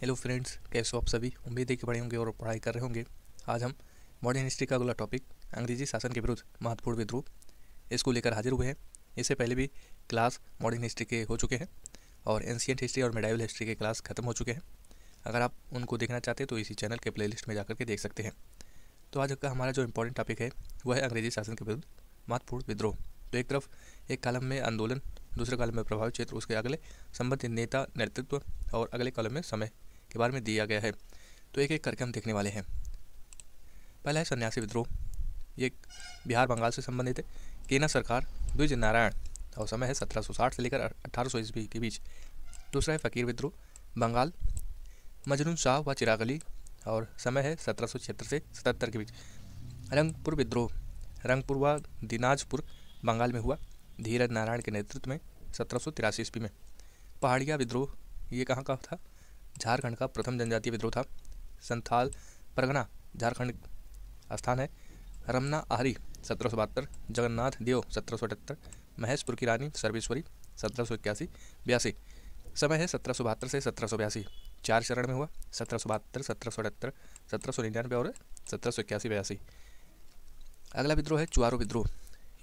Hello friends, कैसे हो आप सभी। उम्मीद है कि पढ़े होंगे और पढ़ाई कर रहे होंगे। आज हम मॉडर्न हिस्ट्री का अगला टॉपिक अंग्रेजी शासन के विरुद्ध महत्वपूर्ण विद्रोह इसको लेकर हाजिर हुए हैं। इससे पहले भी क्लास मॉडर्न हिस्ट्री के हो चुके हैं और एंशिएंट हिस्ट्री और मिडाइवल हिस्ट्री के क्लास खत्म हो चुके हैं। अगर आप उनको देखना चाहते हैं तो इसी चैनल के प्लेलिस्ट में जाकर के देख सकते हैं। तो आज का हमारा जो इम्पोर्टेंट टॉपिक है वह है अंग्रेजी शासन के विरुद्ध महत्वपूर्ण विद्रोह। तो एक तरफ एक कॉलम में आंदोलन, दूसरे कॉलम में प्रभावित क्षेत्र, उसके अगले संबंधित नेता, नेतृत्व और अगले कॉलम में समय के बारे में दिया गया है। तो एक एक करके हम देखने वाले हैं। पहला है सन्यासी विद्रोह। ये बिहार बंगाल से संबंधित है। केना सरकार, द्विज नारायण और समय है 1760 से लेकर 1800 ईस्वी के बीच। दूसरा है फकीर विद्रोह, बंगाल, मजनून शाह व चिराग अली और समय है 1776 से 77 के बीच। रंगपुर विद्रोह, रंगपुर व दिनाजपुर बंगाल में हुआ, धीरज नारायण के नेतृत्व में 1783 ईस्वी में। पहाड़िया विद्रोह, ये कहाँ का था? झारखंड का प्रथम जनजातीय विद्रोह था। संथाल परगना झारखंड स्थान है। रमना आहरी 1772, जगन्नाथ देव 1778, महेशपुर की रानी सर्वेश्वरी 1781 82। समय है 1772 से 1782। 4 चरण में हुआ, 1772, 1778, 1799 और 1781 82। अगला विद्रोह है चुआरो विद्रोह।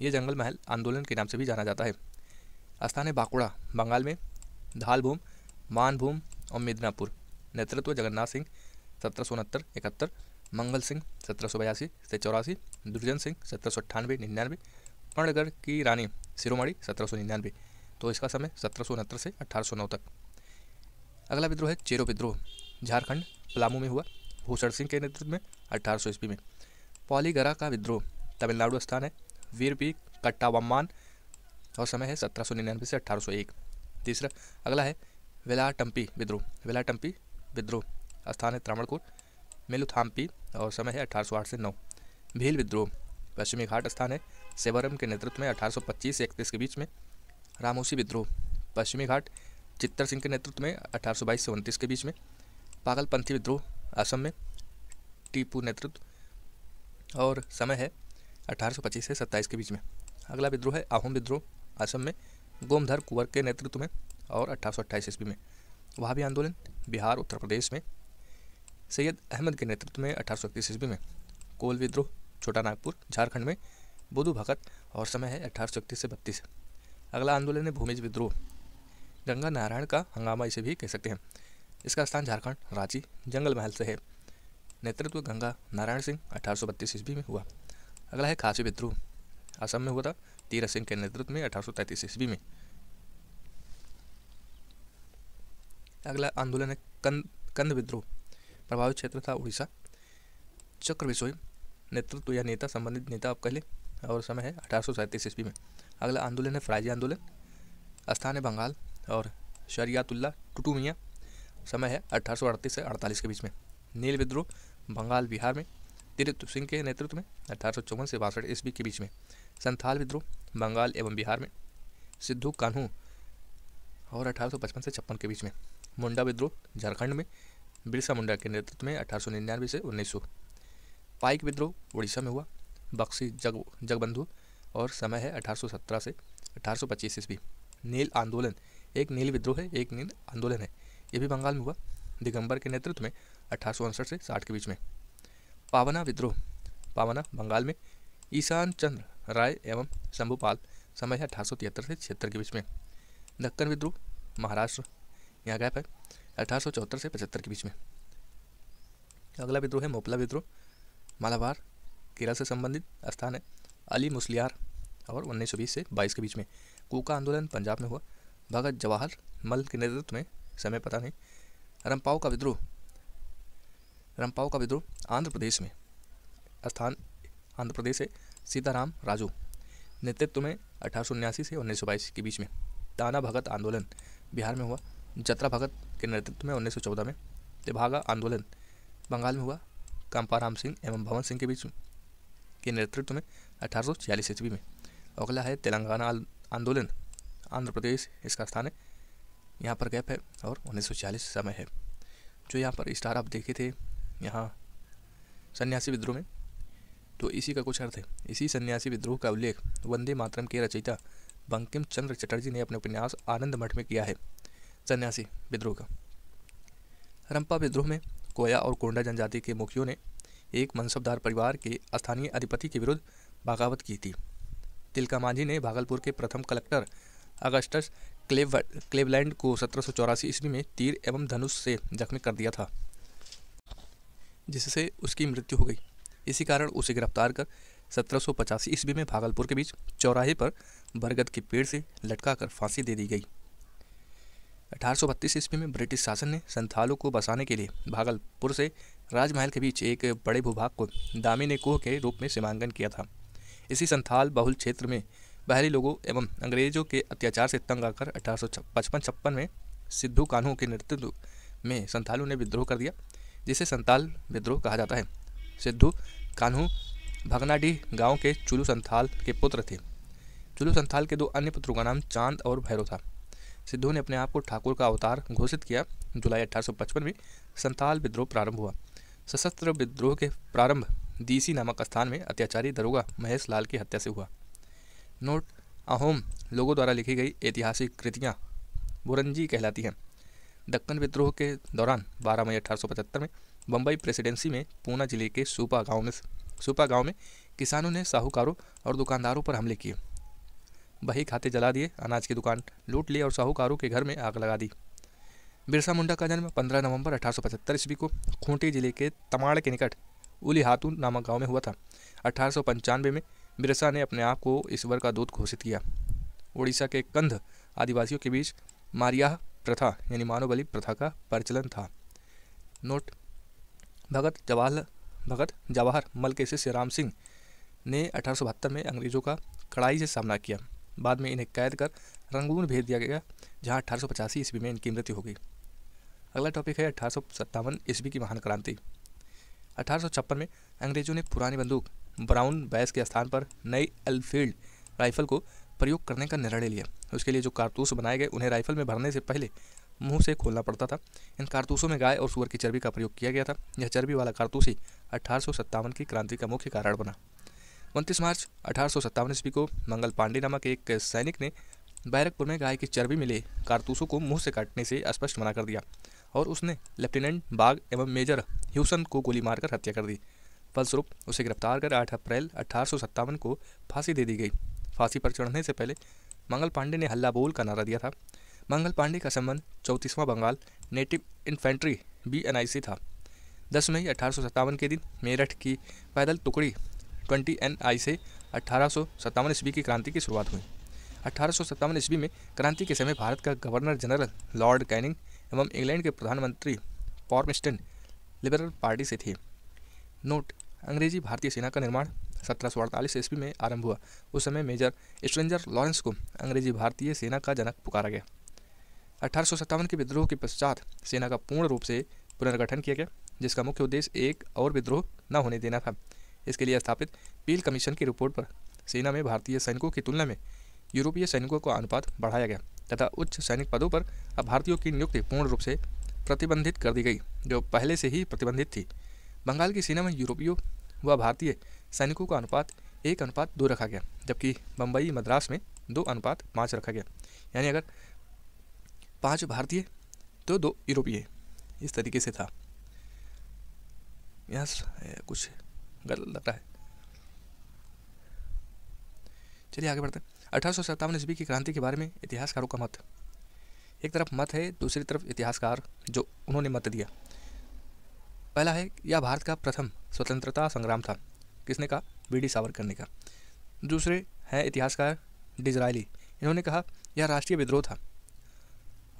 ये जंगल महल आंदोलन के नाम से भी जाना जाता है। स्थान है बांकुड़ा बंगाल में। धालभूम, मानभूम और मिदनापुर। नेतृत्व जगन्नाथ सिंह 1769 71, मंगल सिंह 1782 से 84, दुर्जन सिंह 1798 99, कर्णगढ़ की रानी शिरोमणि 1799। तो इसका समय 1769 से 1809 तक। अगला विद्रोह है चेरो विद्रोह। झारखंड पलामू में हुआ, भूषण सिंह के नेतृत्व में 1800 ईस्वी में। पॉलीगरा का विद्रोह तमिलनाडु स्थान है। वीरपी कट्टावम्मान और समय है 1799 से 1801। तीसरा अगला है वेलाटम्पी विद्रोह। वेलाटम्पी विद्रोह स्थान है त्रावणकोर, मेलुथाम्पी और समय है 1808 से 9। भील विद्रोह पश्चिमी घाट स्थान है सेवरम के नेतृत्व में 1825 से 31 के बीच में। रामोसी विद्रोह पश्चिमी घाट चित्तर सिंह के नेतृत्व में 1822 से 29 के बीच में। पागलपंथी विद्रोह असम में टीपू नेतृत्व और समय है 1825 से 27 के बीच में। अगला विद्रोह है आहूम विद्रोह, असम में गोमधर कुंवर के नेतृत्व में और 1828 ईस्वी में। वहाबी आंदोलन बिहार उत्तर प्रदेश में सैयद अहमद के नेतृत्व में 1831 ईस्वी में। कोल विद्रोह छोटा नागपुर झारखंड में बुधु भगत और समय है 1831 से 32। अगला आंदोलन है भूमिज विद्रोह। गंगा नारायण का हंगामा इसे भी कह सकते हैं। इसका स्थान झारखंड रांची जंगल महल से है। नेतृत्व गंगा नारायण सिंह 1832 ईस्वी में हुआ। अगला है खासी विद्रोह, असम में हुआ था तीरथ सिंह के नेतृत्व में 1833 ईस्वी में। अगला आंदोलन है कंद विद्रोह। प्रभावित क्षेत्र था उड़ीसा। चक्र बिसोई नेतृत्व या नेता, संबंधित नेता आप कह लें, और समय है 1837 ईस्वी में। अगला आंदोलन है फराजी आंदोलन, स्थान है बंगाल और शरियातुल्ला टुटू मियाँ, समय है 1838 से 48 के बीच में। नील विद्रोह बंगाल बिहार में तीरथ सिंह के नेतृत्व में 1854 से 62 ईस्वी के बीच में। संथाल विद्रोह बंगाल एवं बिहार में सिद्धू कान्हू और 1855 से 56 के बीच में। मुंडा विद्रोह झारखंड में बिरसा मुंडा के नेतृत्व में 1899 से 1900। पाइक विद्रोह उड़ीसा में हुआ, बक्सी जगबंधु और समय है 1817 से 1825 ईस्वी। नील आंदोलन एक नील विद्रोह है, एक नील आंदोलन है, ये भी बंगाल में हुआ, दिगंबर के नेतृत्व में 1859 से 60 के बीच में। पावना विद्रोह पावना बंगाल में ईशान चंद्र राय एवं शंभुपाल, समय है 1873 से 76 के बीच में। दक्कन विद्रोह महाराष्ट्र, यहाँ गैप है, 1874 से 75 के बीच में। अगला विद्रोह है मोपला विद्रोह, मालाबार केरल से संबंधित, स्थान है अली मुसलियार और 1920 से 22 के बीच में। कूका आंदोलन पंजाब में हुआ, भगत जवाहर मल के नेतृत्व में, समय पता नहीं। रंपाओ का विद्रोह आंध्र प्रदेश में, स्थान आंध्र प्रदेश है सीताराम राजू, नेतृत्व में 1879 से 1922 के बीच में। ताना भगत आंदोलन बिहार में हुआ, जतरा भगत के नेतृत्व में 1914 में। तेभागा आंदोलन बंगाल में हुआ, कांपाराम सिंह एवं भवन सिंह के बीच के नेतृत्व में 1846 ईस्वी में। अगला है तेलंगाना आंदोलन, आंध्र प्रदेश इसका स्थान है, यहाँ पर गैप है और 1940 समय है। जो यहाँ पर स्टार आप देखे थे यहाँ सन्यासी विद्रोह में, तो इसी का कुछ अर्थ है। इसी सन्यासी विद्रोह का उल्लेख वंदे मातरम के रचयिता बंकिम चंद्र चटर्जी ने अपने उपन्यास आनंद मठ में किया है, सन्यासी विद्रोह का। रंपा विद्रोह में कोया और कोंडा जनजाति के मुखियों ने एक मनसबदार परिवार के स्थानीय अधिपति के विरुद्ध बगावत की थी। तिलका मांझी ने भागलपुर के प्रथम कलेक्टर अगस्टस क्लेवलैंड को 1784 ईस्वी में तीर एवं धनुष से जख्मी कर दिया था, जिससे उसकी मृत्यु हो गई। इसी कारण उसे गिरफ्तार कर 1785 ईस्वी में भागलपुर के बीच चौराहे पर बरगद के पेड़ से लटकाकर फांसी दे दी गई। 1832 ईस्वी में ब्रिटिश शासन ने संथालों को बसाने के लिए भागलपुर से राजमहल के बीच एक बड़े भूभाग को दामिनी कोह के रूप में सीमांकन किया था। इसी संथाल बहुल क्षेत्र में बाहरी लोगों एवं अंग्रेजों के अत्याचार से तंग आकर 1855-56 में सिद्धू कान्हू के नेतृत्व में संथालों ने विद्रोह कर दिया, जिसे संथाल विद्रोह कहा जाता है। सिद्धू कान्हू भगनाडीह गांव के चुलू संथाल के पुत्र थे। चुलू संथाल के दो अन्य पुत्रों का नाम चांद और भैरव था। सिद्धू ने अपने आप को ठाकुर का अवतार घोषित किया। जुलाई 1855 में संथाल विद्रोह प्रारंभ हुआ। सशस्त्र विद्रोह के प्रारंभ दीसी नामक स्थान में अत्याचारी दरोगा महेश लाल की हत्या से हुआ। नोट: अहोम लोगों द्वारा लिखी गई ऐतिहासिक कृतियाँ बुरंजी कहलाती हैं। दक्कन विद्रोह के दौरान 12 मई 1875 में बम्बई प्रेसिडेंसी में पूना जिले के सूपा गांव में किसानों ने साहूकारों और दुकानदारों पर हमले किए। बही खाते जला दिए, अनाज की दुकान लूट ली और साहूकारों के घर में आग लगा दी। बिरसा मुंडा का जन्म 15 नवंबर 1875 ईस्वी को खूंटी जिले के तमाड़ के निकट उलीहातू नामक गांव में हुआ था। 1895 में बिरसा ने अपने आप को ईश्वर का दूत घोषित किया। उड़ीसा के कंध आदिवासियों के बीच मारियाह प्रथा यानी मानव बलि प्रथा का प्रचलन था। नोट: भगत जवाहर मल के शिष्य राम सिंह ने 1872 में अंग्रेजों का कड़ाई से सामना किया। बाद में इन्हें कैद कर रंगून भेज दिया गया, जहां 1885 ईस्वी में इनकी मृत्यु हो गई। अगला टॉपिक है 1857 ईस्वी की महान क्रांति। 1856 में अंग्रेजों ने पुरानी बंदूक ब्राउन बैस के स्थान पर नई एनफील्ड राइफल को प्रयोग करने का निर्णय लिया। उसके लिए जो कारतूस बनाए गए उन्हें राइफल में भरने से पहले मुंह से खोलना पड़ता था। इन कारतूसों में गाय और सूअर की चर्बी का प्रयोग किया गया था। यह चर्बी वाला कारतूस ही 1857 की क्रांति का मुख्य कारण बना। 29 मार्च 1857 ईस्वी को मंगल पांडे नामक एक सैनिक ने बैरकपुर में गाय की चर्बी मिले कारतूसों को मुंह से काटने से स्पष्ट मना कर दिया और उसने लेफ्टिनेंट बाग एवं मेजर ह्यूसन को गोली मारकर हत्या कर दी। फलस्वरूप उसे गिरफ्तार कर 8 अप्रैल 1857 को फांसी दे दी गई। फांसी पर चढ़ने से पहले मंगल पांडे ने हल्ला बोल का नारा दिया था। मंगल पांडे का संबंध 34वां बंगाल नेटिव इन्फेंट्री BNI से था। 10 मई 1857 के दिन मेरठ की पैदल टुकड़ी 20 NI से 1857 ईस्वी की क्रांति की शुरुआत हुई। 1857 ईस्वी में क्रांति के समय भारत का गवर्नर जनरल लॉर्ड कैनिंग एवं इंग्लैंड के प्रधानमंत्री पॉर्मस्टन लिबरल पार्टी से थे। नोट: अंग्रेजी भारतीय सेना का निर्माण 1748 ईस्वी में आरंभ हुआ। उस समय मेजर स्ट्रेंजर लॉरेंस को अंग्रेजी भारतीय सेना का जनक पुकारा गया। 1857 के विद्रोह के पश्चात सेना का पूर्ण रूप से पुनर्गठन किया गया, जिसका मुख्य उद्देश्य एक और विद्रोह न होने देना था। इसके लिए स्थापित पील कमीशन की रिपोर्ट पर सेना में भारतीय सैनिकों की तुलना में यूरोपीय सैनिकों का अनुपात बढ़ाया गया तथा उच्च सैनिक पदों पर अब भारतीयों की नियुक्ति पूर्ण रूप से प्रतिबंधित कर दी गई, जो पहले से ही प्रतिबंधित थी। बंगाल की सेना में यूरोपीय व भारतीय सैनिकों का अनुपात 1:2 रखा गया, जबकि बम्बई मद्रास में 2:5 रखा गया, यानी अगर 5 भारतीय तो 2 यूरोपीय, इस तरीके से था। यहाँ कुछ गलत लग रहा है, चलिए आगे बढ़ते हैं। 1857 ईस्वी की क्रांति के बारे में इतिहासकारों का मत। एक तरफ मत है, दूसरी तरफ इतिहासकार जो उन्होंने मत दिया। पहला है, यह भारत का प्रथम स्वतंत्रता संग्राम था। किसने कहा? BD सावरकर ने कहा। दूसरे हैं इतिहासकार डिजरायली, इन्होंने कहा यह राष्ट्रीय विद्रोह था।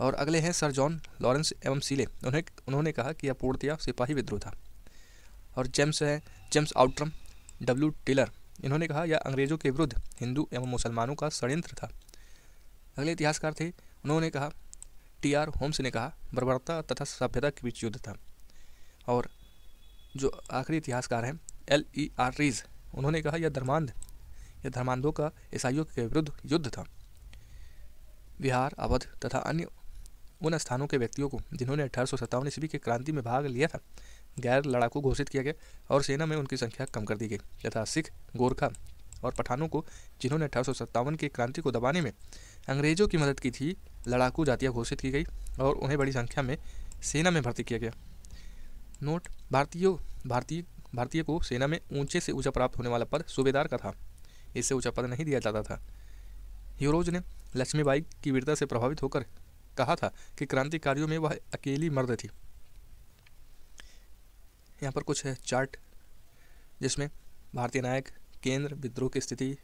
और अगले हैं सर जॉन लॉरेंस एवं सीले, उन्होंने कहा कि यह पूर्णतया सिपाही विद्रोह था। और जेम्स आउट्रम W टेलर, इन्होंने कहा यह अंग्रेजों के विरुद्ध हिंदू एवं मुसलमानों का षड्यंत्र था। अगले इतिहासकार थे, उन्होंने कहा TR होम्स ने कहा बर्बरता तथा सभ्यता के बीच युद्ध था। और जो आखिरी इतिहासकार हैं LER रीज, उन्होंने कहा यह धर्मांधों का ईसाइयों के विरुद्ध युद्ध था। बिहार, अवध तथा अन्य उन स्थानों के व्यक्तियों को जिन्होंने 1857 ईस्वी की क्रांति में भाग लिया था गैर लड़ाकू घोषित किया गया और सेना में उनकी संख्या कम कर दी गई तथा सिख, गोरखा और पठानों को जिन्होंने 1857 की क्रांति को दबाने में अंग्रेजों की मदद की थी लड़ाकू जातियाँ घोषित की गई और उन्हें बड़ी संख्या में सेना में भर्ती किया गया। नोट, भारतीय को सेना में ऊंचे से ऊंचा प्राप्त होने वाला पद सूबेदार का था, इससे ऊंचा पद नहीं दिया जाता था। हीरोज ने लक्ष्मीबाई की वीरता से प्रभावित होकर कहा था कि क्रांतिकारियों में वह अकेली मर्द थी। यहाँ पर कुछ है चार्ट जिसमें भारतीय नायक, केंद्र, विद्रोह की स्थिति,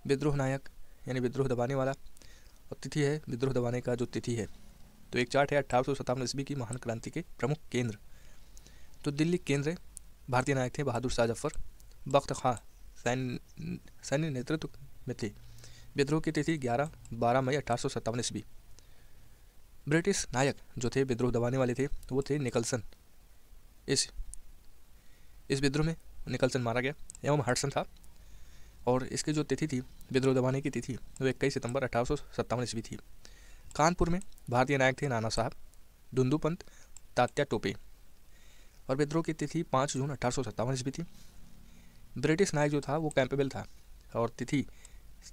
विद्रोह नायक यानी विद्रोह दबाने वाला, और तिथि है विद्रोह दबाने का जो तिथि है। तो एक चार्ट है 1857 ईस्वी की महान क्रांति के प्रमुख केंद्र। तो दिल्ली केंद्र भारतीय नायक थे बहादुर शाह जफर, बख्त खां सैन्य नेतृत्व में थे। विद्रोह की तिथि 11-12 मई 1857 ईस्वी। ब्रिटिश नायक जो थे विद्रोह दबाने वाले थे वो थे निकलसन। इस विद्रोह में निकलसन मारा गया एवं हडसन था, और इसकी जो तिथि थी विद्रोह दबाने की तिथि वो 21 सितंबर 1857 ईस्वी थी। कानपुर में भारतीय नायक थे नाना साहब, दुंदुपंत, तात्या टोपे, और विद्रोह की तिथि 5 जून 1857 ईस्वी थी। ब्रिटिश नायक जो था वो कैंपेबल था, और तिथि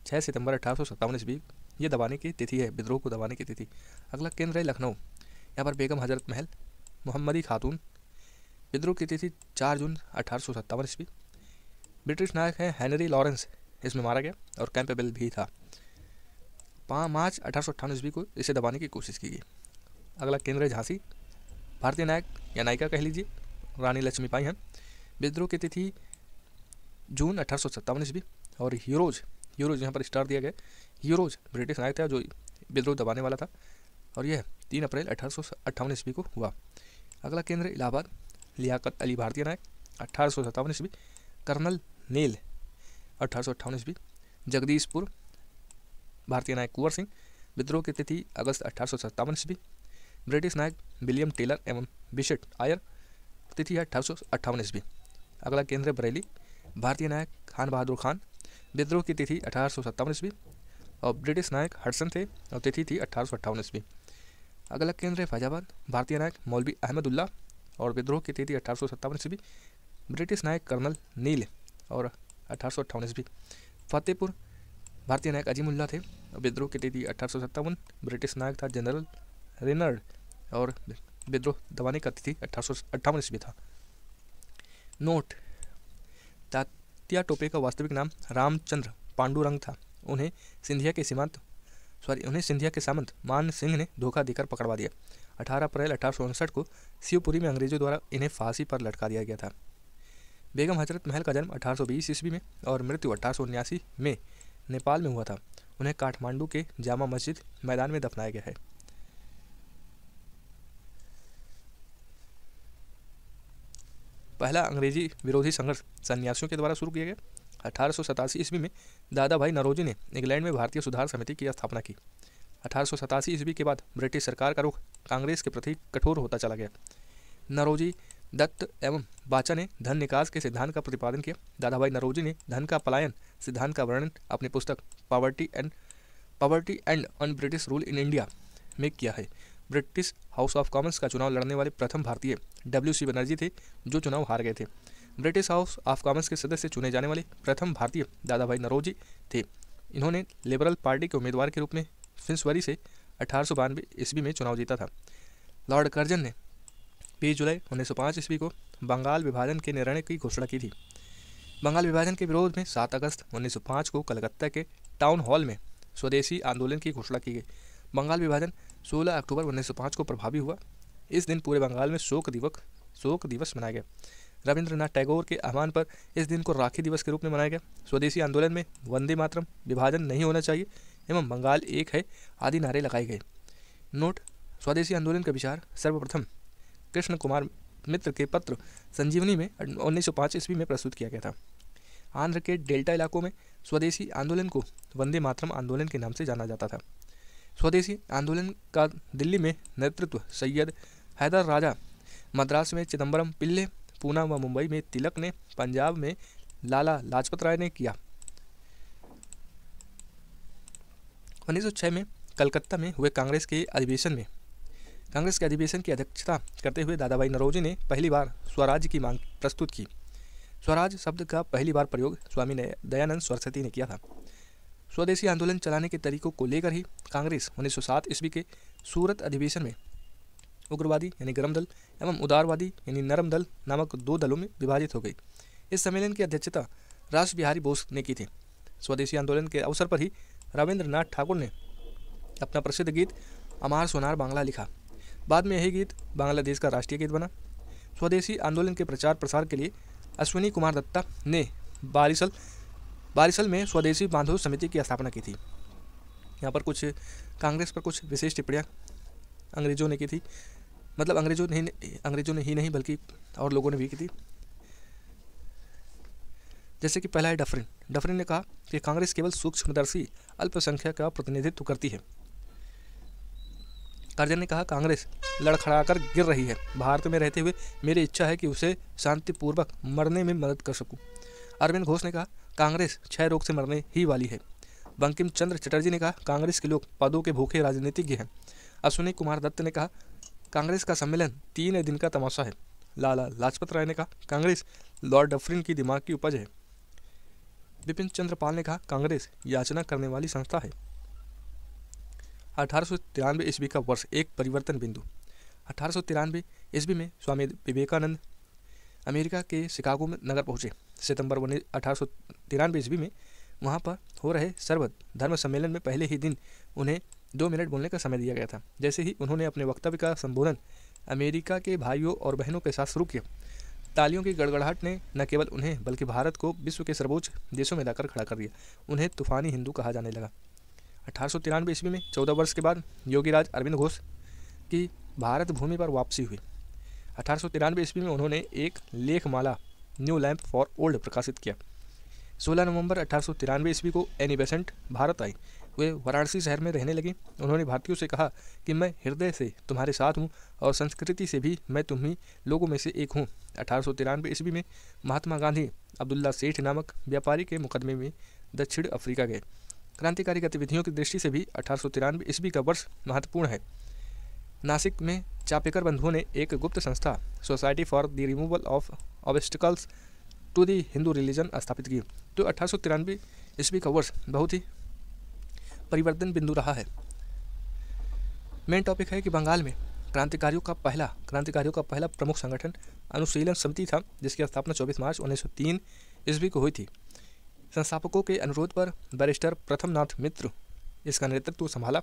6 सितंबर 1857 ईस्वी ये दबाने की तिथि है, विद्रोह को दबाने की तिथि। अगला केंद्र है लखनऊ। यहाँ पर बेगम हजरत महल, मोहम्मदी खातून। विद्रोह की तिथि 4 जून 1857 ईस्वी। ब्रिटिश नायक है हेनरी लॉरेंस, इसमें मारा गया और कैंपेबल भी था। 5 मार्च 1858 ईस्वी को इसे दबाने की कोशिश की गई। अगला केंद्र है झांसी। भारतीय नायक या नायिका कह लीजिए रानी लक्ष्मीबाई हैं। विद्रोह की तिथि जून 1857 ईस्वी। और हीरोज यहाँ पर स्टार दिया गया। हीरोज ब्रिटिश नायक था जो विद्रोह दबाने वाला था, और यह 3 अप्रैल 1858 ईस्वी को हुआ। अगला केंद्र इलाहाबाद। लियाकत अली भारतीय नायक 1857 ईस्वी। कर्नल नील 1858 ईस्वी। जगदीशपुर भारतीय नायक कुंवर सिंह। विद्रोह की तिथि अगस्त 1857 ईस्वी। ब्रिटिश नायक विलियम टेलर एवं बिशप आयर, तिथि है 1858 ईस्वी। अगला केंद्र बरेली। भारतीय नायक खान बहादुर खान। विद्रोह की तिथि 1857 ईस्वी, और ब्रिटिश नायक हडसन थे और तिथि थी 1858 ईस्वी। अगला केंद्र है फैजाबाद। भारतीय नायक मौलवी अहमदुल्ला, और विद्रोह की तिथि 1857 ईस्वी। ब्रिटिश नायक कर्नल नील, और 1858 ईस्वी। फतेहपुर भारतीय नायक अजीमुल्ला थे, विद्रोह की तिथि 1857। ब्रिटिश नायक था जनरल रेनर्ड, और विद्रोह दबाने का तिथि 1858 ईस्वी था। नोट, तात्या टोपे का वास्तविक नाम रामचंद्र पांडुरंग था। उन्हें सिंधिया के सामंत मान सिंह ने धोखा देकर पकड़वा दिया। 18 अप्रैल 1859 को शिवपुरी में अंग्रेजों द्वारा इन्हें फांसी पर लटका दिया गया था। बेगम हजरत महल का जन्म 1820 ईस्वी में और मृत्यु 1879 में नेपाल में हुआ था। उन्हें काठमांडू के जामा मस्जिद मैदान में दफनाया गया है। पहला अंग्रेजी विरोधी संघर्ष सन्यासियों के द्वारा शुरू किया गया। 1887 ईस्वी में दादा भाई नौरोजी ने इंग्लैंड में भारतीय सुधार समिति की स्थापना की। 1887 ईस्वी के बाद ब्रिटिश सरकार का रुख कांग्रेस के प्रति कठोर होता चला गया। नौरोजी, दत्त एवं बाचा ने धन निकास के सिद्धांत का प्रतिपादन किया। दादा भाई नौरोजी ने धन का पलायन सिद्धांत का वर्णन अपनी पुस्तक poverty and un British rule in India में किया है। ब्रिटिश हाउस ऑफ कॉमन्स का चुनाव लड़ने वाले प्रथम भारतीय W.C. बनर्जी थे, जो चुनाव हार गए थे। ब्रिटिश हाउस ऑफ कॉमन्स के सदस्य चुने जाने वाले प्रथम भारतीय दादा भाई नौरोजी थे। इन्होंने लिबरल पार्टी के उम्मीदवार के रूप में फिंसबरी से 1892 ईस्वी में चुनाव जीता था। लॉर्ड कर्जन ने 20 जुलाई 1905 ईस्वी को बंगाल विभाजन के निर्णय की घोषणा की थी। बंगाल विभाजन के विरोध में 7 अगस्त 1905 को कलकत्ता के टाउन हॉल में स्वदेशी आंदोलन की घोषणा की गई। बंगाल विभाजन 16 अक्टूबर 1905 को प्रभावी हुआ। इस दिन पूरे बंगाल में शोक दिवस मनाया गया। रविंद्रनाथ टैगोर के आह्वान पर इस दिन को राखी दिवस के रूप में मनाया गया। स्वदेशी आंदोलन में वंदे मातरम, विभाजन नहीं होना चाहिए एवं बंगाल एक है आदि नारे लगाए गए। नोट, स्वदेशी आंदोलन का विचार सर्वप्रथम कृष्ण कुमार मित्र के पत्र संजीवनी में 1905 ईस्वी में प्रस्तुत किया गया था। आंध्र के डेल्टा इलाकों में स्वदेशी आंदोलन को वंदे मातरम आंदोलन के नाम से जाना जाता था। स्वदेशी आंदोलन का दिल्ली में नेतृत्व सैयद हैदर राजा, मद्रास में चिदम्बरम पिल्ले, पूना व मुंबई में तिलक ने, पंजाब में लाला लाजपत राय ने किया। 1906 में कलकत्ता में हुए कांग्रेस के अधिवेशन की अध्यक्षता करते हुए दादा भाई नौरोजी ने पहली बार स्वराज की मांग प्रस्तुत की। स्वराज शब्द का पहली बार प्रयोग स्वामी दयानंद सरस्वती ने किया था। स्वदेशी आंदोलन चलाने के तरीकों को लेकर ही कांग्रेस 1907 ईस्वी के सूरत अधिवेशन में उग्रवादी यानी गरम दल एवं उदारवादी यानी नरम दल नामक 2 दलों में विभाजित हो गई। इस सम्मेलन की अध्यक्षता रास बिहारी बोस ने की थी। स्वदेशी आंदोलन के अवसर पर ही रविंद्रनाथ ठाकुर ने अपना प्रसिद्ध गीत अमार सोनार बांग्ला लिखा। बाद में यही गीत बांग्लादेश का राष्ट्रीय गीत बना। स्वदेशी आंदोलन के प्रचार प्रसार के लिए अश्विनी कुमार दत्ता ने बारिसल में स्वदेशी बांधव समिति की स्थापना की थी। यहाँ पर कुछ कांग्रेस पर कुछ विशेष टिप्पणियाँ अंग्रेजों ने की थी, मतलब अंग्रेजों ने ही नहीं बल्कि और लोगों ने भी की थी। जैसे कि पहला है डफरिन ने कहा कि कांग्रेस केवल सूक्ष्मदर्शी अल्पसंख्यक का प्रतिनिधित्व करती है। करजन ने कहा कांग्रेस लड़खड़ाकर गिर रही है। भारत में रहते हुए मेरी इच्छा है कि उसे शांतिपूर्वक मरने में मदद कर सकूं। अरविंद घोष ने कहा कांग्रेस क्षय रोग से मरने ही वाली है। बंकिम चंद्र चटर्जी ने कहा कांग्रेस के लोग पदों के भूखे राजनीतिज्ञ हैं। अश्विनी कुमार दत्त ने कहा कांग्रेस का सम्मेलन 3 दिन का तमाशा है। लाला लाजपत राय ने कहा कांग्रेस लॉर्ड डफरिन की दिमाग की उपज है। बिपिन चंद्र पाल ने कहा कांग्रेस याचना करने वाली संस्था है। 1893 ईस्वी का वर्ष एक परिवर्तन बिंदु। 1893 ईस्वी में स्वामी विवेकानंद अमेरिका के शिकागो में नगर पहुंचे। सितंबर 1893 ईस्वी में वहां पर हो रहे सर्व धर्म सम्मेलन में पहले ही दिन उन्हें 2 मिनट बोलने का समय दिया गया था। जैसे ही उन्होंने अपने वक्तव्य का संबोधन अमेरिका के भाइयों और बहनों के साथ शुरू किया, तालियों की गड़गड़ाहट ने न केवल उन्हें बल्कि भारत को विश्व के सर्वोच्च देशों में लाकर खड़ा कर दिया। उन्हें तूफानी हिंदू कहा जाने लगा। 1893 ईस्वी में 14 वर्ष के बाद योगीराज अरविंद घोष की भारत भूमि पर वापसी हुई। 1893 ईस्वी में उन्होंने एक लेखमाला न्यू लैम्प फॉर ओल्ड प्रकाशित किया। 16 नवंबर 1893 ईस्वी को एनी बेसेंट भारत आई। वे वाराणसी शहर में रहने लगी। उन्होंने भारतीयों से कहा कि मैं हृदय से तुम्हारे साथ हूँ और संस्कृति से भी मैं तुम्ही लोगों में से एक हूँ। 1893 ईस्वी में महात्मा गांधी अब्दुल्ला सेठ नामक व्यापारी के मुकदमे में दक्षिण अफ्रीका गए। क्रांतिकारी गतिविधियों की दृष्टि से भी 1893 ईस्वी का वर्ष महत्वपूर्ण है। नासिक में चापेकर बंधुओं ने एक गुप्त संस्था society for the removal of obstacles to the Hindu religion स्थापित की। तो 1893 ईस्वी का वर्ष बहुत ही परिवर्तन बिंदु रहा है। मेन टॉपिक है कि बंगाल में क्रांतिकारियों का पहला प्रमुख संगठन अनुशीलन समिति था, जिसकी स्थापना 24 मार्च 1903 ईस्वी को हुई थी। संस्थापकों के अनुरोध पर बैरिस्टर प्रथमनाथ मित्र इसका नेतृत्व संभाला।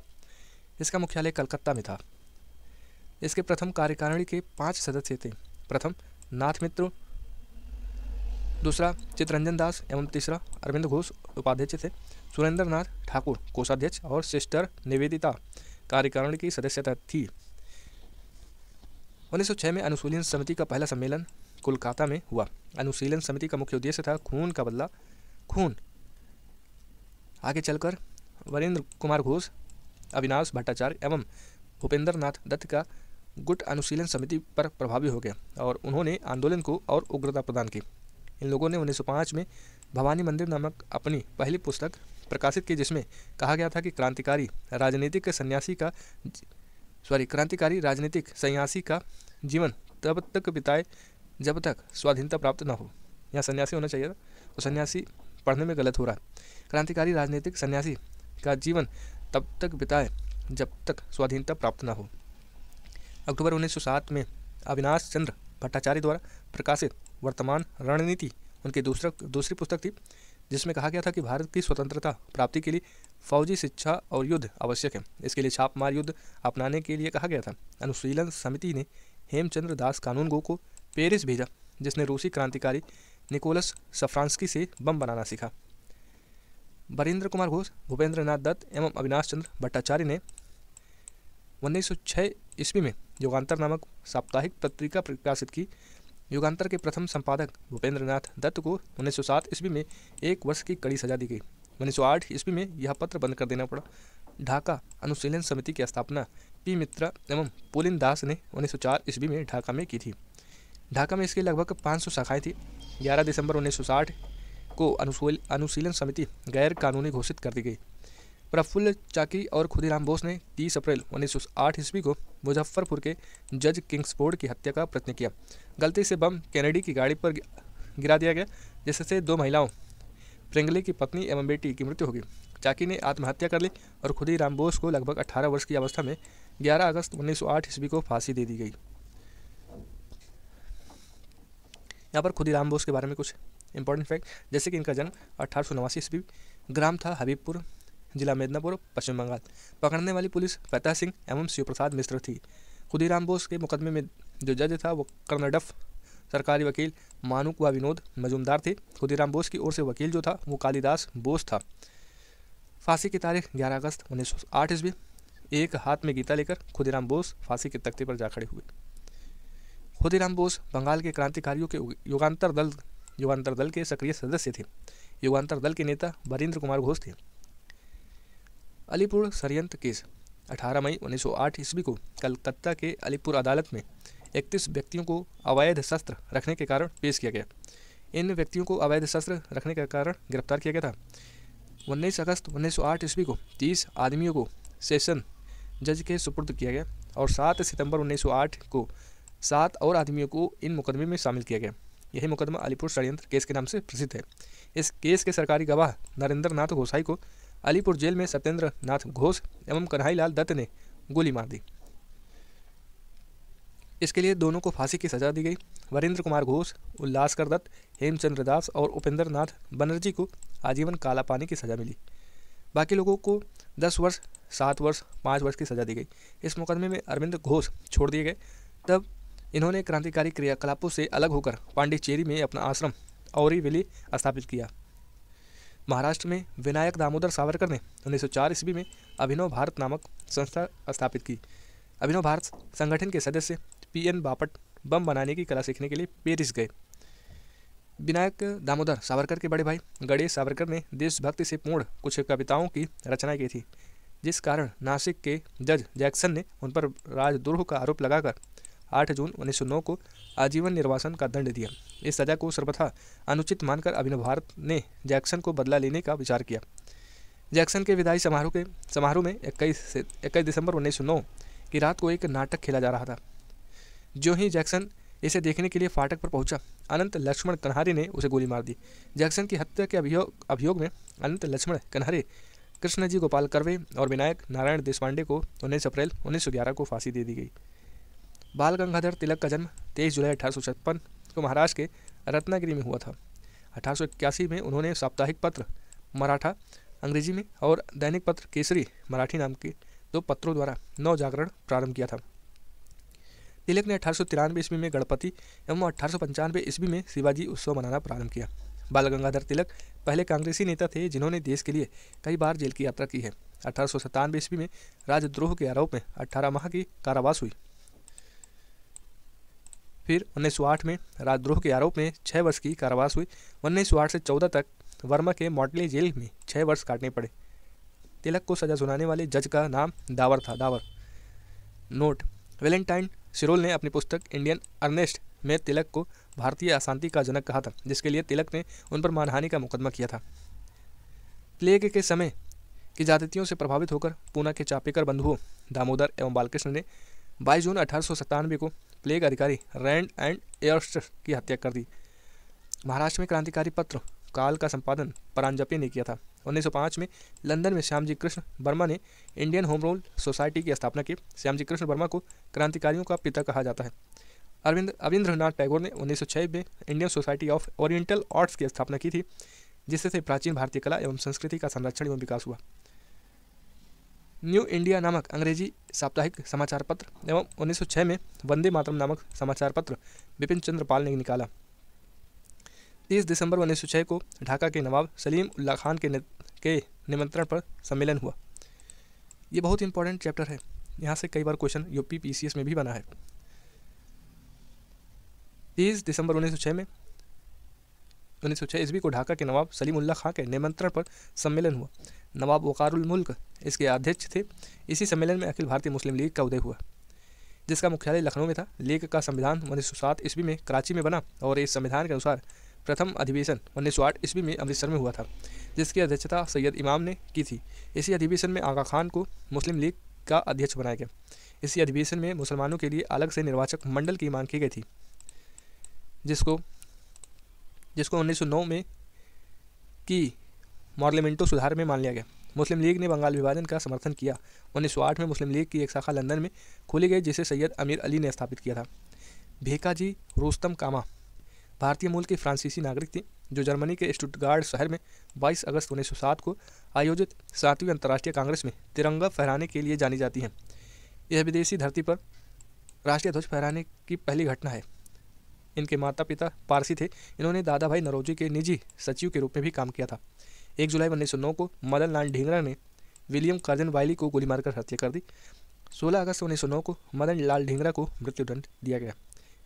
इसका मुख्यालय कलकत्ता में था। इसके प्रथम कार्यकारिणी के 5 सदस्य थे। प्रथम नाथ मित्र, दूसरा चितरंजन दास एवं तीसरा अरविंद घोष उपाध्यक्ष थे। सुरेंद्र नाथ ठाकुर कोषाध्यक्ष और सिस्टर निवेदिता कार्यकारिणी की सदस्यता थी। 1906 में अनुशीलन समिति का पहला सम्मेलन कोलकाता में हुआ। अनुशीलन समिति का मुख्य उद्देश्य था खून का बदला खून। आगे चलकर वरेंद्र कुमार घोष, अविनाश भट्टाचार्य एवं भूपेंद्र नाथ दत्त का गुट अनुशीलन समिति पर प्रभावी हो गया और उन्होंने आंदोलन को और उग्रता प्रदान की। इन लोगों ने 1905 में भवानी मंदिर नामक अपनी पहली पुस्तक प्रकाशित की, जिसमें कहा गया था कि क्रांतिकारी राजनीतिक सन्यासी का जीवन तब तक बिताए जब तक स्वाधीनता प्राप्त न हो। यहाँ सन्यासी होना चाहिए था, तो सन्यासी पढ़ने में गलत हो रहा है। क्रांतिकारी राजनीतिक सन्यासी का जीवन तब तक बिताए जब तक स्वाधीनता प्राप्त न हो। अक्टूबर 1907 में अविनाश चंद्र भट्टाचार्य द्वारा प्रकाशित वर्तमान रणनीति उनकी दूसरी पुस्तक थी, जिसमें कहा गया था कि भारत की स्वतंत्रता प्राप्ति के लिए फौजी शिक्षा और युद्ध आवश्यक है। इसके लिए छापमार युद्ध अपनाने के लिए कहा गया था। अनुशीलन समिति ने हेमचंद्र दास कानूनगो को पेरिस भेजा, जिसने रूसी क्रांतिकारी निकोलस सफ्रांस्की से बम बनाना सीखा। वरेंद्र कुमार घोष, भूपेंद्र नाथ दत्त एवं अविनाश चंद्र भट्टाचार्य ने 1906 ईस्वी में युगांतर नामक साप्ताहिक पत्रिका प्रकाशित की। युगांतर के प्रथम संपादक भूपेंद्र नाथ दत्त को 1907 ईस्वी में 1 वर्ष की कड़ी सजा दी गई। 1908 ईस्वी में यह पत्र बंद कर देना पड़ा। ढाका अनुशीलन समिति की स्थापना पी मित्रा एवं पुलिन दास ने 1904 ईस्वी में ढाका में की थी। ढाका में इसकी लगभग 500 शाखाएं थी। 11 दिसंबर 1960 को अनुशीलन समिति गैर कानूनी घोषित कर दी गई। प्रफुल्ल चाकी और खुदीराम बोस ने 30 अप्रैल 1908 ईस्वी को मुजफ्फरपुर के जज किंग्सफोर्ड की हत्या का प्रयत्न किया। गलती से बम कैनेडी की गाड़ी पर गिरा दिया गया, जिससे 2 महिलाओं, प्रिंगले की पत्नी एवं बेटी की मृत्यु हो गई। चाकी ने आत्महत्या कर ली और खुदीराम बोस को लगभग 18 वर्ष की अवस्था में 11 अगस्त 1908 ईस्वी को फांसी दे दी गई। यहाँ पर खुदीराम बोस के बारे में कुछ इंपॉर्टेंट फैक्ट, जैसे कि इनका जन्म 1889 ईस्वी, ग्राम था हबीबपुर, जिला मेदिनीपुर, पश्चिम बंगाल। पकड़ने वाली पुलिस फतेह सिंह एवं शिव प्रसाद मिश्र थी। खुदीराम बोस के मुकदमे में जो जज था वो कर्नडफ सरकारी वकील मानुक व विनोद मजूमदार थे। खुदीराम बोस की ओर से वकील जो था वो कालिदास बोस था। फांसी की तारीख 11 अगस्त 1908 ईस्वी। एक हाथ में गीता लेकर खुदीराम बोस फांसी के तख्ते पर जा खड़े हुए। खुदीराम बोस बंगाल के क्रांतिकारियों के युगांतर दल के सक्रिय सदस्य थे। युगांतर दल के नेता वरिंद्र कुमार घोष थे। अलीपुर षड्यंत्र केस 18 मई 1908 ईस्वी को कलकत्ता के अलीपुर अदालत में 31 व्यक्तियों को अवैध शस्त्र रखने के कारण पेश किया गया। इन व्यक्तियों को अवैध शस्त्र रखने के कारण गिरफ्तार किया गया था। 19 अगस्त 1908 ईस्वी को 30 आदमियों को सेशन जज के सुपुर्द किया गया और 7 सितंबर 1908 को 7 और आदमियों को इन मुकदमे में शामिल किया गया। यही मुकदमा अलीपुर षड्यंत्र केस के नाम से प्रसिद्ध है। इस केस के सरकारी गवाह नरेंद्र नाथ गोसाई को अलीपुर जेल में सत्येंद्र नाथ घोष एवं कन्हई लाल दत्त ने गोली मार दी। इसके लिए दोनों को फांसी की सजा दी गई। वरिंद्र कुमार घोष, उल्लासकर दत्त, हेमचंद्र दास और उपेंद्र नाथ बनर्जी को आजीवन काला पानी की सजा मिली। बाकी लोगों को 10 वर्ष, 7 वर्ष, 5 वर्ष की सजा दी गई। इस मुकदमे में अरविंद घोष छोड़ दिए गए। तब इन्होंने क्रांतिकारी क्रियाकलापों से अलग होकर पांडिचेरी में अपना आश्रम औरीविली स्थापित किया। महाराष्ट्र में विनायक दामोदर सावरकर ने 1904 ईस्वी में अभिनव भारत नामक संस्था स्थापित की। अभिनव भारत संगठन के सदस्य पीएन बापट बम बनाने की कला सीखने के लिए पेरिस गए। विनायक दामोदर सावरकर के बड़े भाई गणेश सावरकर ने देशभक्ति से पूर्ण कुछ कविताओं की रचना की थी, जिस कारण नासिक के जज जैक्सन ने उन पर राजद्रोह का आरोप लगाकर 8 जून 1909 को आजीवन निर्वासन का दंड दिया। इस सजा को सर्वथा अनुचित मानकर अभिनव भारत ने जैक्सन को बदला लेने का विचार किया। जैक्सन के विदाई समारोह में 21 दिसंबर 1909 की रात को एक नाटक खेला जा रहा था। जो ही जैक्सन इसे देखने के लिए फाटक पर पहुंचा, अनंत लक्ष्मण कन्हारे ने उसे गोली मार दी। जैक्सन की हत्या के अभियोग में अनंत लक्ष्मण कन्हारे, कृष्णजी गोपाल कर्वे और विनायक नारायण देशपांडे को 19 अप्रैल 1911 को फांसी दे दी गई। बाल गंगाधर तिलक का जन्म 23 जुलाई 1856 को महाराष्ट्र के रत्नागिरी में हुआ था। 1881 में उन्होंने साप्ताहिक पत्र मराठा अंग्रेजी में और दैनिक पत्र केसरी मराठी नाम के 2 पत्रों द्वारा नव जागरण प्रारंभ किया था। तिलक ने 1893 ईस्वी में गणपति एवं 1895 ईस्वी में शिवाजी उत्सव मनाना प्रारंभ किया। बाल गंगाधर तिलक पहले कांग्रेसी नेता थे जिन्होंने देश के लिए कई बार जेल की यात्रा की है। 1897 ईस्वी में राजद्रोह के आरोप में 18 माह की कारावास हुई। फिर 1908 में राजद्रोह के आरोप में 6 वर्ष की कारावास हुई। 1908 से 14 तक वर्मा के मॉटले जेल में 6 वर्ष काटने पड़े। तिलक को सजा सुनाने वाले जज का नाम दावर था। दावर नोट, वैलेंटाइन सिरोल ने अपनी पुस्तक इंडियन अर्नेस्ट में तिलक को भारतीय अशांति का जनक कहा था, जिसके लिए तिलक ने उन पर मानहानि का मुकदमा किया था। प्लेग के समय की ज्यादतियों से प्रभावित होकर पूना के चापेकर बंधुओं दामोदर एवं बालकृष्ण ने 22 जून 1897 को प्लेग अधिकारी रैंड एंड एयर्स्ट की हत्या कर दी। महाराष्ट्र में क्रांतिकारी पत्र काल का संपादन परांजपे ने किया था। 1905 में लंदन में श्यामजी कृष्ण वर्मा ने इंडियन होम रूल सोसाइटी की स्थापना की। श्यामजी कृष्ण वर्मा को क्रांतिकारियों का पिता कहा जाता है। रविंद्रनाथ टैगोर ने 1906 में Indian society of oriental arts की स्थापना की थी, जिससे प्राचीन भारतीय कला एवं संस्कृति का संरक्षण एवं विकास हुआ। न्यू इंडिया नामक अंग्रेजी साप्ताहिक समाचार पत्र एवं 1906 में वंदे मातरम नामक समाचार पत्र बिपिन चंद्र पाल ने निकाला। 30 दिसंबर 1906 को ढाका के नवाब सलीम उल्लाह खान के निमंत्रण पर सम्मेलन हुआ। ये बहुत इंपॉर्टेंट चैप्टर है, यहाँ से कई बार क्वेश्चन यूपी पीसीएस में भी बना है। 30 दिसंबर 1906 ईस्वी को ढाका के नवाब सलीम उल्लाह खां के निमंत्रण पर सम्मेलन हुआ। नवाब वकारुल मुल्क इसके अध्यक्ष थे। इसी सम्मेलन में अखिल भारतीय मुस्लिम लीग का उदय हुआ, जिसका मुख्यालय लखनऊ में था। लीग का संविधान 1907 ईस्वी में कराची में बना और इस संविधान के अनुसार प्रथम अधिवेशन 1908 ईस्वी में अमृतसर में हुआ था, जिसकी अध्यक्षता सैयद इमाम ने की थी। इसी अधिवेशन में आगा खान को मुस्लिम लीग का अध्यक्ष बनाया गया। इसी अधिवेशन में मुसलमानों के लिए अलग से निर्वाचक मंडल की मांग की गई थी, जिसको 1909 में की पार्लियामेंटो सुधार में मान लिया गया। मुस्लिम लीग ने बंगाल विभाजन का समर्थन किया। 1908 में मुस्लिम लीग की एक शाखा लंदन में खोली गई जिसे सैयद अमीर अली ने स्थापित किया था। भेकाजी रोस्तम कामा भारतीय मूल की फ्रांसीसी नागरिक थी जो जर्मनी के स्टुटगार्ट शहर में 22 अगस्त 1907 को आयोजित 7वीं अंतर्राष्ट्रीय कांग्रेस में तिरंगा फहराने के लिए जानी जाती हैं। यह विदेशी धरती पर राष्ट्रीय ध्वज फहराने की पहली घटना है। इनके माता पिता पारसी थे। इन्होंने दादा भाई नौरोजी के निजी सचिव के रूप में भी काम किया था। 1 जुलाई 1909 को मदन लाल ढींगरा ने विलियम कर्जन वाइली को गोली मारकर हत्या कर दी। 16 अगस्त 1909 को मदन लाल ढींगरा को मृत्युदंड दिया गया।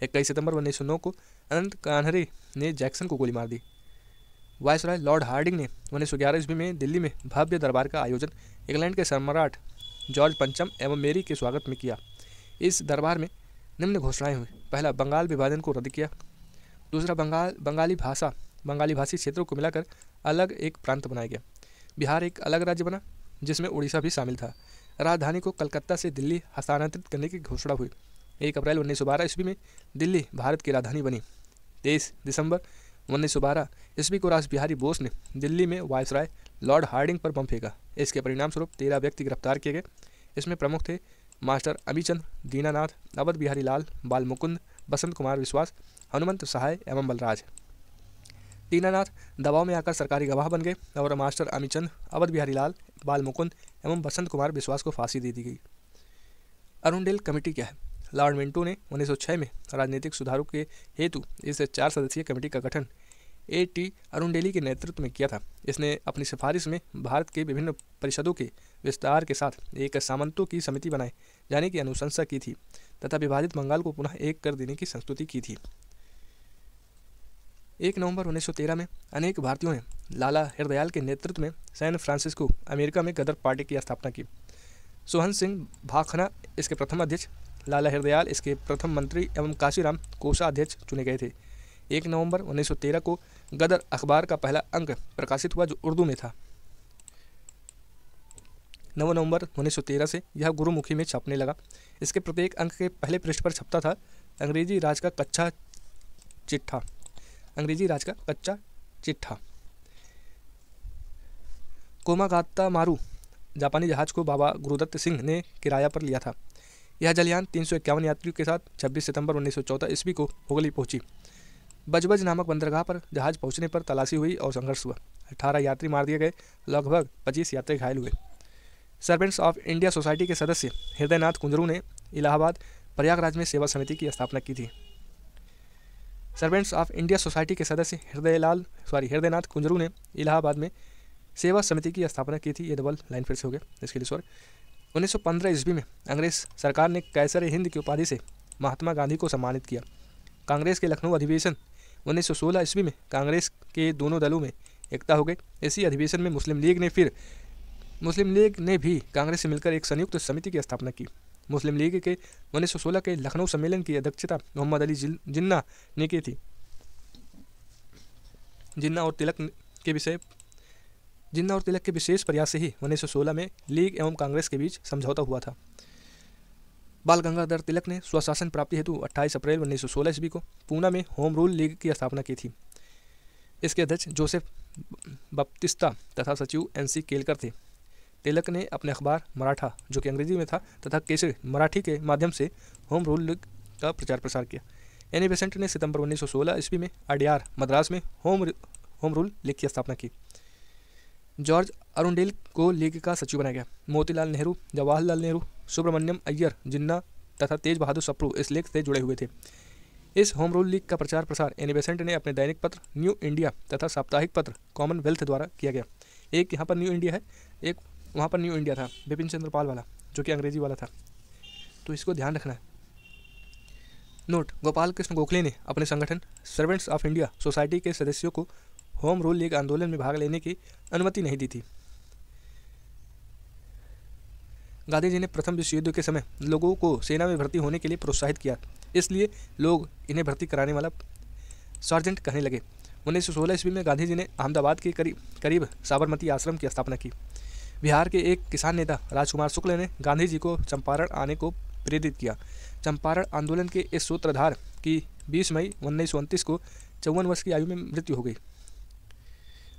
21 सितंबर 1909 को अनंत कान्हरे ने जैक्सन को गोली मार दी। वायसराय लॉर्ड हार्डिंग ने 1911 ईस्वी में दिल्ली में भव्य दरबार का आयोजन इंग्लैंड के सम्राट जॉर्ज पंचम एवं मेरी के स्वागत में किया। इस दरबार में निम्न घोषणाएं हुई। पहला, बंगाल विभाजन को रद्द किया। दूसरा, बंगाली भाषी क्षेत्रों को मिलाकर अलग एक प्रांत बनाया गया। बिहार एक अलग राज्य बना जिसमें उड़ीसा भी शामिल था। राजधानी को कलकत्ता से दिल्ली हस्तांतरित करने की घोषणा हुई। 1 अप्रैल 1912 ईस्वी में दिल्ली भारत की राजधानी बनी। 23 दिसंबर 1912 ईस्वी को रासबिहारी बोस ने दिल्ली में वायसराय लॉर्ड हार्डिंग पर बम फेंका। इसके परिणाम स्वरूप 13 व्यक्ति गिरफ्तार किए गए। इसमें प्रमुख थे मास्टर अमीचंद, दीनानाथ, अवध बिहारी लाल, बाल मुकुंद, बसंत कुमार विश्वास, हनुमंत सहाय एवं बलराज। दीनानाथ दबाव में आकर सरकारी गवाह बन गए और मास्टर अमीचंद, अवध बिहारी लाल, बाल मुकुंद एवं बसंत कुमार विश्वास को फांसी दे दी गई। अरुणडेल कमेटी क्या है? लॉर्ड मिंटो ने 1906 में राजनीतिक सुधारों के हेतु इस 4 सदस्यीय कमेटी का गठन A.T. अरुणडेली के नेतृत्व में किया था। इसने अपनी सिफारिश में भारत के विभिन्न परिषदों के विस्तार के साथ एक सामंतों की समिति बनाए जाने की अनुशंसा की थी तथा विभाजित बंगाल को पुनः एक कर देने की संस्तुति की थी। 1 नवंबर 1913 में अनेक भारतीयों ने लाला हरदयाल के नेतृत्व में सैन फ्रांसिस्को अमेरिका में गदर पार्टी की स्थापना की। सोहन सिंह भाखना इसके प्रथम अध्यक्ष, लाला हरदयाल इसके प्रथम मंत्री एवं काशीराम कोषाध्यक्ष चुने गए थे। 1 नवंबर 1913 को गदर अखबार का पहला अंक प्रकाशित हुआ जो उर्दू में था। 9 नवंबर 1913 से यह गुरुमुखी में छपने लगा। इसके प्रत्येक अंक के पहले पृष्ठ पर छपता था अंग्रेजी राज का कच्चा चिट्ठा। कोमागात्ता मारू जापानी जहाज को बाबा गुरुदत्त सिंह ने किराया पर लिया था। यह जलयान 351 यात्रियों के साथ 26 सितंबर 1914 ईस्वी को हुगली पहुंची। बजबज नामक बंदरगाह पर जहाज पहुंचने पर तलाशी हुई और संघर्ष हुआ। 18 यात्री मार दिए गए, लगभग 25 यात्री घायल हुए। सर्वेंट्स ऑफ इंडिया सोसाइटी के सदस्य हृदयनाथ कुंजरू ने इलाहाबाद प्रयागराज में सेवा समिति की स्थापना की थी। सर्वेंट्स ऑफ इंडिया सोसाइटी के सदस्य हृदयनाथ कुंजरू ने इलाहाबाद में सेवा समिति की स्थापना की थी। ये डबल लाइन फिर से हो गया, इसके लिए सॉरी। 1915 ईस्वी में अंग्रेज सरकार ने कैसर हिंद की उपाधि से महात्मा गांधी को सम्मानित किया। कांग्रेस के लखनऊ अधिवेशन 1916 ईस्वी में कांग्रेस के दोनों दलों में एकता हो गई। इसी अधिवेशन में मुस्लिम लीग ने भी कांग्रेस से मिलकर एक संयुक्त समिति की स्थापना की। मुस्लिम लीग के 1916 के लखनऊ सम्मेलन की अध्यक्षता मोहम्मद अली जिन्ना ने की थी। जिन्ना और तिलक के विशेष प्रयास से ही 1916 में लीग एवं कांग्रेस के बीच समझौता हुआ था। बाल गंगाधर तिलक ने स्वशासन प्राप्ति हेतु 28 अप्रैल 1916 ईस्वी को पूना में होम रूल लीग की स्थापना की थी। इसके अध्यक्ष जोसेफ बप्तिस्ता तथा सचिव NC केलकर थे। तिलक ने अपने अखबार मराठा, जो कि अंग्रेजी में था, तथा केसरी मराठी के माध्यम से होम रूल लीग का प्रचार प्रसार किया। एनी बेसेंट ने सितंबर 1916 ईस्वी में अडियार मद्रास में होम रूल लीग की स्थापना की। जॉर्ज अरुणडेल को लीग का सचिव बनाया गया। मोतीलाल नेहरू, जवाहरलाल नेहरू, सुब्रमण्यम अय्यर जिन्ना तथा तेज बहादुर सप्रू इस लीग से जुड़े हुए थे। इस होम रूल लीग का प्रचार प्रसार एनी बेसेंट ने अपने दैनिक पत्र न्यू इंडिया तथा साप्ताहिक पत्र कॉमनवेल्थ द्वारा किया गया। एक यहाँ पर न्यू इंडिया है, एक वहाँ पर न्यू इंडिया था बिपिन चंद्र पाल वाला, जो कि अंग्रेजी वाला था, तो इसको ध्यान रखना है। नोट: गोपाल कृष्ण गोखले ने अपने संगठन सर्वेंट्स ऑफ इंडिया सोसाइटी के सदस्यों को होम रूल लीग आंदोलन में भाग लेने की अनुमति नहीं दी थी। गांधी जी ने प्रथम विश्व युद्ध के समय लोगों को सेना में भर्ती होने के लिए प्रोत्साहित किया, इसलिए लोग इन्हें भर्ती कराने वाला सार्जेंट कहने लगे। 1916 ईस्वी में गांधी जी ने अहमदाबाद के करीब साबरमती आश्रम की स्थापना की। बिहार के एक किसान नेता राजकुमार शुक्ल ने गांधी जी को चंपारण आने को प्रेरित किया। चंपारण आंदोलन के इस सूत्रधार की 20 मई 1929 को 54 वर्ष की आयु में मृत्यु हो गई।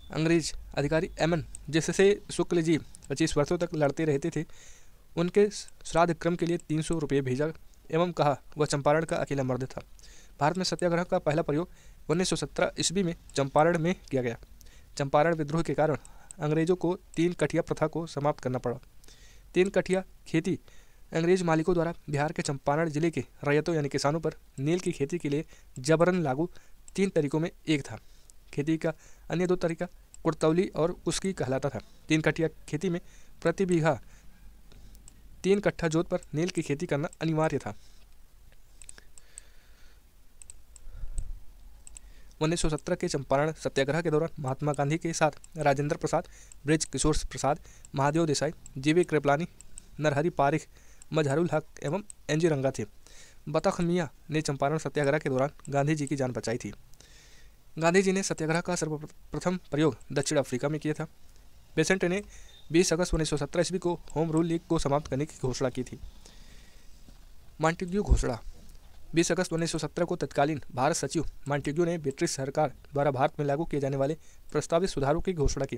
अंग्रेज अधिकारी एमन जिससे शुक्ल जी 25 वर्षों तक लड़ते रहते थे, उनके श्राद्ध क्रम के लिए 300 रुपये भेजा एवं कहा वह चंपारण का अकेला मर्द था। भारत में सत्याग्रह का पहला प्रयोग 1917 ईस्वी में चंपारण में किया गया। चंपारण विद्रोह के कारण अंग्रेजों को 3 कठिया प्रथा को समाप्त करना पड़ा। 3 कठिया खेती अंग्रेज मालिकों द्वारा बिहार के चंपारण जिले के रैयतों यानी किसानों पर नील की खेती के लिए जबरन लागू 3 तरीकों में एक था। खेती का अन्य 2 तरीका कुर्तौली और उसकी कहलाता था। 3 कठिया खेती में प्रति बीघा 3 कट्ठा जोत पर नील की खेती करना अनिवार्य था। 1917 के चंपारण सत्याग्रह के दौरान महात्मा गांधी के साथ राजेंद्र प्रसाद, ब्रिज किशोर प्रसाद, महादेव देसाई, जीवी कृपलानी, नरहरि पारिख, मजहरुल हक एवं एनजी रंगा थे। बतख मियाँ ने चंपारण सत्याग्रह के दौरान गांधी जी की जान बचाई थी। गांधी जी ने सत्याग्रह का सर्वप्रथम प्रयोग दक्षिण अफ्रीका में किया था। बेसेंट ने 20 अगस्त 1917 ईस्वी को होम रूल लीग को समाप्त करने की घोषणा की थी। मॉन्टेग्यू घोषणा 20 अगस्त 1917 को तत्कालीन भारत सचिव मॉन्टेग्यू ने ब्रिटिश सरकार द्वारा भारत में लागू किए जाने वाले प्रस्तावित सुधारों की घोषणा की,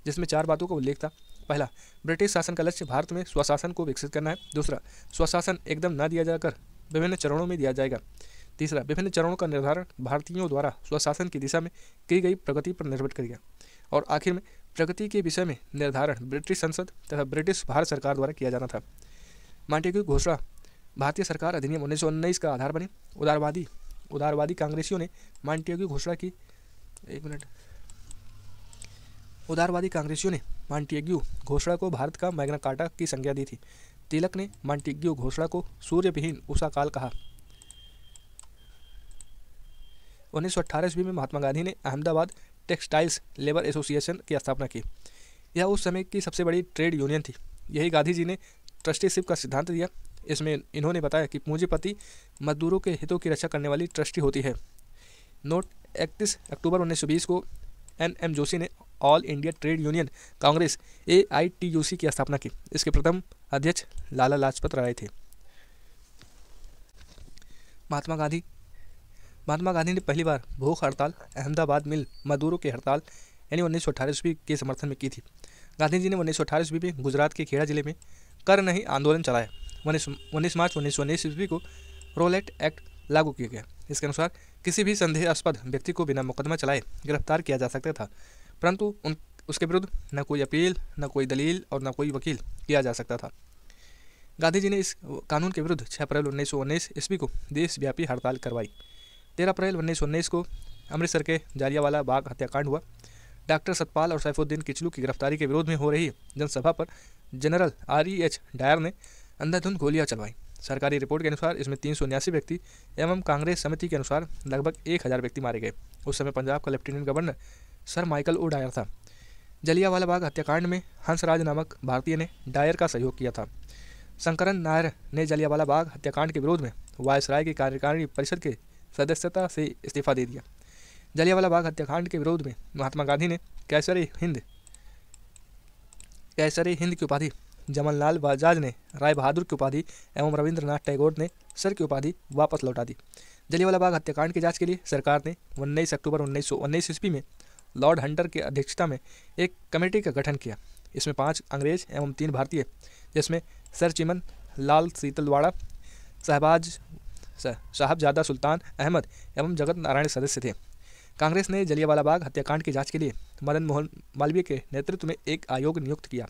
जिसमें 4 बातों का उल्लेख था। पहला, ब्रिटिश शासन का लक्ष्य भारत में स्वशासन को विकसित करना है। दूसरा, स्वशासन एकदम न दिया जाकर विभिन्न चरणों में दिया जाएगा। तीसरा, विभिन्न चरणों का निर्धारण भारतीयों द्वारा स्वशासन की दिशा में की गई प्रगति पर निर्भर करेगा। और आखिर में प्रगति के विषय में निर्धारण ब्रिटिश संसद तथा ब्रिटिश भारत सरकार द्वारा किया जाना था। मॉन्टेग्यू घोषणा भारतीय सरकार अधिनियम 1919 का आधार बनी। उदारवादी कांग्रेसियों ने मॉन्टेग्यू घोषणा की उदारवादी कांग्रेसियों ने मॉन्टेग्यू घोषणा को भारत का मैग्ना कार्टा की संज्ञा दी थी। तिलक ने मॉन्टेग्यू घोषणा को सूर्यविहीन उषा काल कहा। 1918 ईस्वी में महात्मा गांधी ने अहमदाबाद टेक्सटाइल्स लेबर एसोसिएशन की स्थापना की। यह उस समय की सबसे बड़ी ट्रेड यूनियन थी। यही गांधी जी ने ट्रस्टीशिप का सिद्धांत दिया। इसमें इन्होंने बताया कि पूंजीपति मजदूरों के हितों की रक्षा करने वाली ट्रस्टी होती है। नोट 31 अक्टूबर 1920 को NM जोशी ने all India trade union Congress AITUC की स्थापना की। इसके प्रथम अध्यक्ष लाला लाजपत राय थे। महात्मा गांधी ने पहली बार भूख हड़ताल अहमदाबाद मिल मजदूरों की हड़ताल यानी 1918 ईस्वी के समर्थन में की थी। गांधी जी ने 1918 ईस्वी में गुजरात के खेड़ा जिले में कर नहीं आंदोलन चलाया। 19 मार्च 1919 ईस्वी को रोलेट एक्ट लागू किया गया। इसके अनुसार किसी भी संदेहास्पद व्यक्ति को बिना मुकदमा चलाए गिरफ्तार किया जा सकता था, परंतु उसके विरुद्ध न कोई अपील, न कोई दलील और न कोई वकील किया जा सकता था। गांधी जी ने इस कानून के विरुद्ध 6 अप्रैल 1919 ईस्वी को देशव्यापी हड़ताल करवाई। 13 अप्रैल 1919 को अमृतसर के जालियांवाला बाग हत्याकांड हुआ। डॉक्टर सतपाल और सैफुद्दीन किचलू की गिरफ्तारी के विरोध में हो रही जनसभा पर जनरल REH डायर ने अंधाधुंध गोलियां चलवाई। सरकारी रिपोर्ट के अनुसार इसमें 379 व्यक्ति एवं कांग्रेस समिति के अनुसार लगभग 1000 व्यक्ति मारे गए। उस समय पंजाब का lieutenant governor sir Michael O'Dwyer था। जलियांवाला बाग हत्याकांड में हंसराज नामक भारतीय ने डायर का सहयोग किया था। शंकरन नायर ने जलियांवाला बाग हत्याकांड के विरोध में वायसराय की कार्यकारिणी परिषद के सदस्यता से इस्तीफा दे दिया। जलियांवाला बाग हत्याकांड के विरोध में महात्मा गांधी ने कैसर हिंद की उपाधि, जमनलाल बजाज ने राय बहादुर की उपाधि एवं रविंद्रनाथ टैगोर ने सर की उपाधि वापस लौटा दी। जलियांवाला बाग हत्याकांड की जांच के लिए सरकार ने 19 अक्टूबर 1919 ईस्वी में लॉर्ड हंटर की अध्यक्षता में एक कमेटी का गठन किया। इसमें 5 अंग्रेज एवं 3 भारतीय, जिसमें सर चिमन लाल सीतलवाड़ा, साहबजादा सुल्तान अहमद एवं जगत नारायण सदस्य थे। कांग्रेस ने जलियांवाला बाग हत्याकांड की जांच के लिए मदन मोहन मालवीय के नेतृत्व में एक आयोग नियुक्त किया।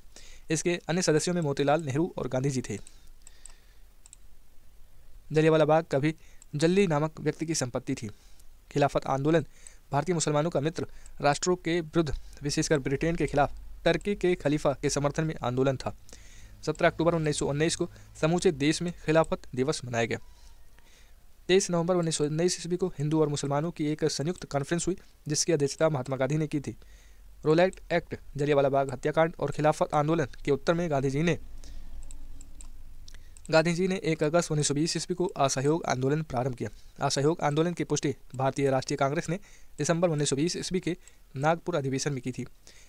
इसके अन्य सदस्यों में मोतीलाल नेहरू और गांधी जी थे। जलियांवाला बाग कभी जल्ली नामक व्यक्ति की संपत्ति थी। खिलाफत आंदोलन भारतीय मुसलमानों का मित्र राष्ट्रों के विरुद्ध, विशेषकर ब्रिटेन के खिलाफ टर्की के खलीफा के समर्थन में आंदोलन था। 17 अक्टूबर 1919 को समूचे देश में खिलाफत दिवस मनाया गया। 23 नवंबर 1919 ईस्वी को हिंदू और मुसलमानों की एक संयुक्त कॉन्फ्रेंस हुई, जिसकी अध्यक्षता महात्मा गांधी ने की थी। रोलेट एक्ट, जलियांवाला बाग हत्याकांड और खिलाफत आंदोलन के उत्तर में गांधी जी ने 1 अगस्त 1920 ईस्वी को असहयोग आंदोलन प्रारंभ किया। असहयोग आंदोलन की पुष्टि भारतीय राष्ट्रीय कांग्रेस ने दिसंबर 1920 ईस्वी के नागपुर अधिवेशन में की थी।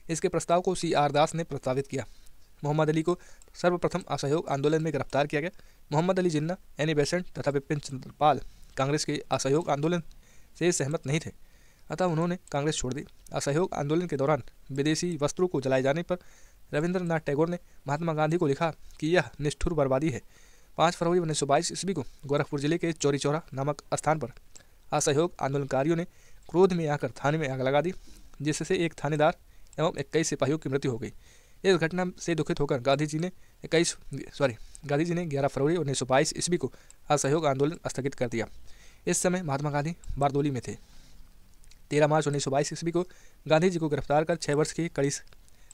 इसके प्रस्ताव को CR दास ने प्रस्तावित किया। मोहम्मद अली को सर्वप्रथम असहयोग आंदोलन में गिरफ्तार किया गया। मोहम्मद अली जिन्ना, एनी बेसेंट तथा बिपिन चंद्र पाल कांग्रेस के असहयोग आंदोलन से सहमत नहीं थे, अतः उन्होंने कांग्रेस छोड़ दी। असहयोग आंदोलन के दौरान विदेशी वस्त्रों को जलाए जाने पर रविंद्रनाथ टैगोर ने महात्मा गांधी को लिखा कि यह निष्ठुर बर्बादी है। 5 फरवरी 1922 ईस्वी को गोरखपुर जिले के चौरी चौरा नामक स्थान पर असहयोग आंदोलनकारियों ने क्रोध में आकर थाने में आग लगा दी, जिससे एक थानेदार एवं 21 सिपाहियों की मृत्यु हो गई। इस घटना से दुखित होकर गांधी जी ने 11 फरवरी 1922 ईस्वी को असहयोग आंदोलन स्थगित कर दिया। इस समय महात्मा गांधी बारदोली में थे। 13 मार्च 1922 ईस्वी को गांधी जी को गिरफ्तार कर 6 वर्ष की कड़ी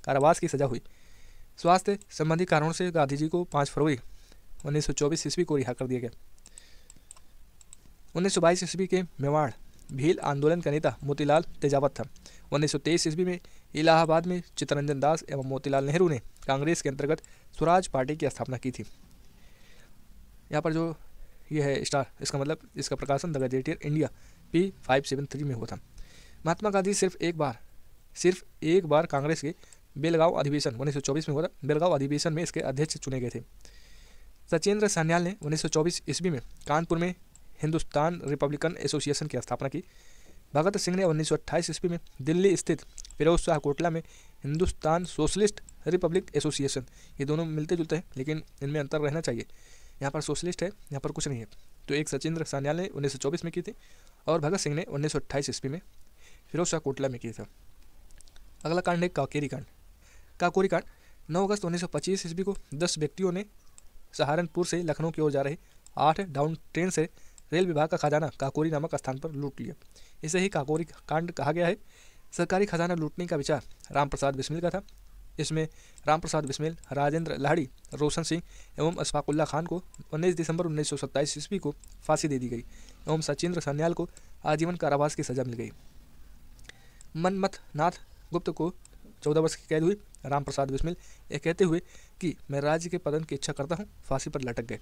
कारावास की सजा हुई। स्वास्थ्य संबंधी कारणों से गांधी जी को 5 फरवरी 1924 ईस्वी को रिहा कर दिया गया। 1922 ईस्वी के मेवाड़ भील आंदोलन का नेता मोतीलाल तेजावत था। 1923 ईस्वी में इलाहाबाद में चित्तरंजन दास एवं मोतीलाल नेहरू ने कांग्रेस के अंतर्गत स्वराज पार्टी की स्थापना की थी। यहाँ पर जो ये है स्टार, इसका मतलब इसका प्रकाशन द गजेटियर इंडिया P573 में हुआ था। महात्मा गांधी सिर्फ एक बार कांग्रेस के बेलगांव अधिवेशन 1924 में हुआ था। बेलगांव अधिवेशन में इसके अध्यक्ष चुने गए थे। सचेंद्र सान्याल ने 1924 ईस्वी में कानपुर में हिंदुस्तान रिपब्लिकन एसोसिएशन की स्थापना की। भगत सिंह ने 1928 ईस्वी में दिल्ली स्थित फिरोज शाह कोटला में हिंदुस्तान सोशलिस्ट रिपब्लिक एसोसिएशन, ये दोनों मिलते जुलते हैं लेकिन इनमें अंतर रहना चाहिए। यहाँ पर सोशलिस्ट है, यहाँ पर कुछ नहीं है। तो एक सचेंद्र सान्याल ने 1924 में की थी और भगत सिंह ने 1928 ईस्वी में फिरोज शाह कोटला में किया था। अगला कांड है काकोरी कांड। काकोरी कांड 9 अगस्त 1925 ईस्वी को 10 व्यक्तियों ने सहारनपुर से लखनऊ की ओर जा रहे 8 डाउन ट्रेन से रेल विभाग का खजाना काकोरी नामक स्थान पर लूट लिया। इसे ही काकोरी कांड कहा गया है। सरकारी खजाना लूटने का विचार रामप्रसाद बिस्मिल का था। इसमें रामप्रसाद बिस्मिल, राजेंद्र लाहिड़ी, रोशन सिंह एवं अशफाकुल्ला खान को 19 दिसंबर 1927 ईस्वी को फांसी दे दी गई एवं सचेंद्र सान्याल को आजीवन कारावास की सजा मिल गई। मनमथ नाथ गुप्त को 14 वर्ष की कैद हुई। रामप्रसाद बिस्मिल यह कहते हुए कि मैं राज्य के पतन की इच्छा करता हूँ, फांसी पर लटक गए।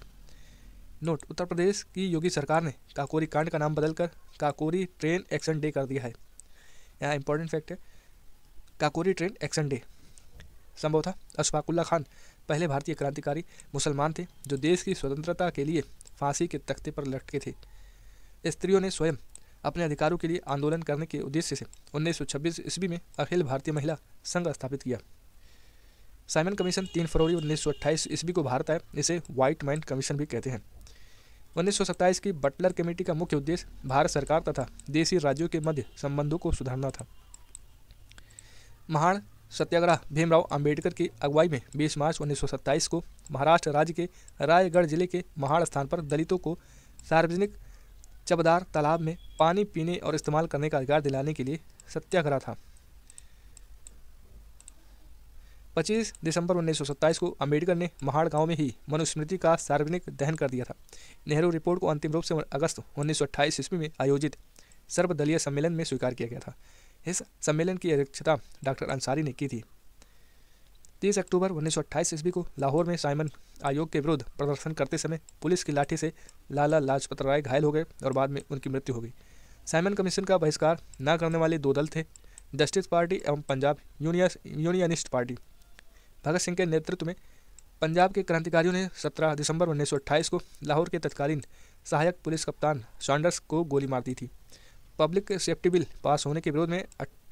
नोट: उत्तर प्रदेश की योगी सरकार ने काकोरी कांड का नाम बदलकर काकोरी ट्रेन एक्शन डे कर दिया है। यहाँ इंपॉर्टेंट फैक्ट है, काकोरी ट्रेन एक्शन डे संभवतः अशफाकुल्ला खान पहले भारतीय क्रांतिकारी मुसलमान थे जो देश की स्वतंत्रता के लिए फांसी के तख्ते पर लटके थे। स्त्रियों ने स्वयं अपने अधिकारों के लिए आंदोलन करने के उद्देश्य से 1926 ईस्वी में अखिल भारतीय महिला संघ स्थापित किया। साइमन कमीशन 3 फरवरी 1928 ईस्वी को भारत आया। इसे व्हाइट मैन कमीशन भी कहते हैं। 1927 की बटलर कमेटी का मुख्य उद्देश्य भारत सरकार तथा देशी राज्यों के मध्य संबंधों को सुधारना था। महाड़ सत्याग्रह भीमराव अंबेडकर की अगुवाई में 20 मार्च 1927 को महाराष्ट्र राज्य के रायगढ़ जिले के महाड़ स्थान पर दलितों को सार्वजनिक चबदार तालाब में पानी पीने और इस्तेमाल करने का अधिकार दिलाने के लिए सत्याग्रह था। 25 दिसंबर 1927 को अंबेडकर ने महाड़ गांव में ही मनुस्मृति का सार्वजनिक दहन कर दिया था। नेहरू रिपोर्ट को अंतिम रूप से अगस्त 1928 ईस्वी में आयोजित सर्वदलीय सम्मेलन में स्वीकार किया गया था। इस सम्मेलन की अध्यक्षता डॉक्टर अंसारी ने की थी। 30 अक्टूबर 1928 ईस्वी को लाहौर में साइमन आयोग के विरुद्ध प्रदर्शन करते समय पुलिस की लाठी से लाला लाजपत राय घायल हो गए और बाद में उनकी मृत्यु हो गई। साइमन कमीशन का बहिष्कार न करने वाले 2 दल थे, जस्टिस पार्टी एवं पंजाब यूनियनिस्ट पार्टी। भगत सिंह के नेतृत्व में पंजाब के क्रांतिकारियों ने 17 दिसंबर 1928 को लाहौर के तत्कालीन सहायक पुलिस कप्तान सॉन्डर्स को गोली मार दी थी। पब्लिक सेफ्टी बिल पास होने के विरोध में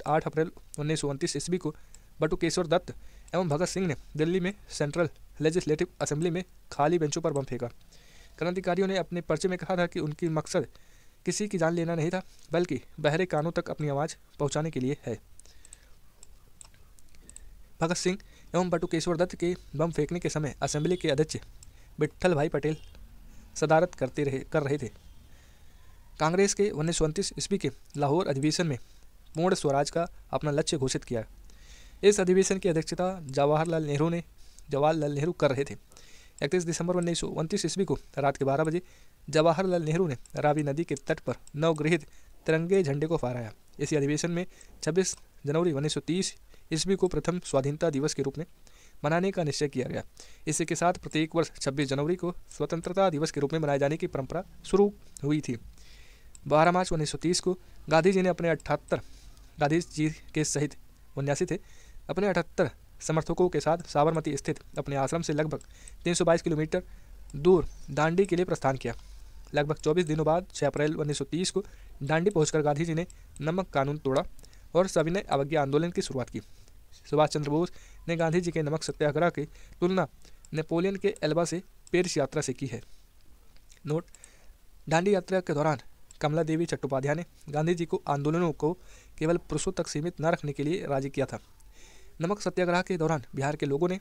8 अप्रैल 1929 ईस्वी को बटुकेश्वर दत्त एवं भगत सिंह ने दिल्ली में सेंट्रल लेजिस्लेटिव असेंबली में खाली बेंचों पर बम फेंका। क्रांतिकारियों ने अपने पर्चे में कहा था कि उनकी मकसद किसी की जान लेना नहीं था, बल्कि बहरे कानों तक अपनी आवाज़ पहुंचाने के लिए है। भगत सिंह एवं बटुकेश्वर दत्त के बम फेंकने के समय असेंबली के अध्यक्ष विट्ठल भाई पटेल सदारत कर रहे थे। कांग्रेस के 1929 ईस्वी के लाहौर अधिवेशन में पूर्ण स्वराज का अपना लक्ष्य घोषित किया। इस अधिवेशन की अध्यक्षता जवाहरलाल नेहरू कर रहे थे। 31 दिसंबर 1929 ईस्वी को रात के 12 बजे जवाहरलाल नेहरू ने रावी नदी के तट पर नवगृहित तिरंगे झंडे को फहराया। इसी अधिवेशन में 26 जनवरी 1930 ईस्वी को प्रथम स्वाधीनता दिवस के रूप में मनाने का निश्चय किया गया। इसी के साथ प्रत्येक वर्ष 26 जनवरी को स्वतंत्रता दिवस के रूप में मनाए जाने की परंपरा शुरू हुई थी। 12 मार्च 1930 को गांधी जी के सहित 79 थे, अपने 78 समर्थकों के साथ साबरमती स्थित अपने आश्रम से लगभग 322 किलोमीटर दूर दांडी के लिए प्रस्थान किया। लगभग 24 दिनों बाद 6 अप्रैल 1930 को दांडी पहुंचकर गांधी जी ने नमक कानून तोड़ा और सविनय अवज्ञा आंदोलन की शुरुआत की। सुभाष चंद्र बोस ने गांधी जी के नमक सत्याग्रह की तुलना नेपोलियन के एल्बा से पेरिस यात्रा से की है। नोट: दांडी यात्रा के दौरान कमला देवी चट्टोपाध्याय ने गांधी जी को आंदोलनों को केवल पुरुषों तक सीमित न रखने के लिए राजी किया था। नमक सत्याग्रह के दौरान बिहार के लोगों ने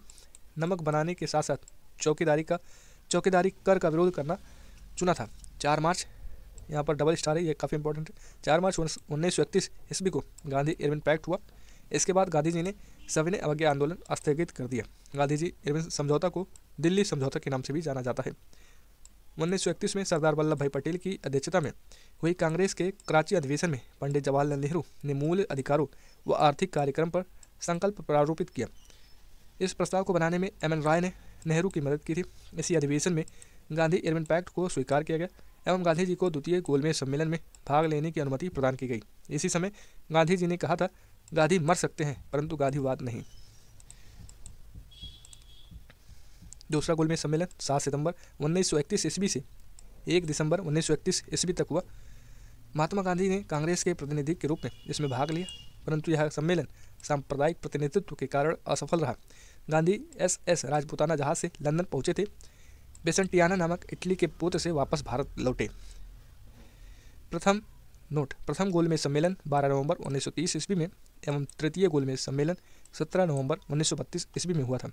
नमक बनाने के साथ साथ चौकीदारी कर का विरोध करना चुना था। 4 मार्च, यहाँ पर डबल स्टार है, ये काफ़ी इंपॉर्टेंट है। 4 मार्च 1931 ईस्वी को गांधी इरविन पैक्ट हुआ। इसके बाद गांधी जी ने सविनय अवज्ञा आंदोलन स्थगित कर दिया। गांधी जी इरविन समझौता को दिल्ली समझौता के नाम से भी जाना जाता है। 1931 में सरदार वल्लभ भाई पटेल की अध्यक्षता में हुई कांग्रेस के कराची अधिवेशन में पंडित जवाहरलाल नेहरू ने मूल अधिकारों व आर्थिक कार्यक्रम पर संकल्प प्रारूपित किया। इस प्रस्ताव को बनाने में एम.एन. राय ने नेहरू की मदद की थी। इसी अधिवेशन में गांधी इरविन पैक्ट को स्वीकार किया गया एवं गांधी जी को द्वितीय गोलमेज सम्मेलन में भाग लेने की अनुमति प्रदान की गई। इसी समय गांधी जी ने कहा था, गांधी मर सकते हैं परंतु गांधीवाद नहीं। दूसरा गोलमेज सम्मेलन 7 सितंबर 1931 ईस्वी से 1 दिसंबर 1931 ईस्वी तक हुआ। महात्मा गांधी ने कांग्रेस के प्रतिनिधि के रूप में इसमें भाग लिया, परंतु यह सम्मेलन सांप्रदायिक प्रतिनिधित्व के कारण असफल रहा। गांधी एस राजपूताना जहाज से लंदन पहुंचे थे। बेसेंटियाना नामक इटली के पोत से वापस भारत लौटे। प्रथम गोलमेज सम्मेलन 12 नवंबर 1930 ईस्वी में एवं तृतीय गोलमेज सम्मेलन 17 नवंबर 1932 ईस्वी में हुआ था।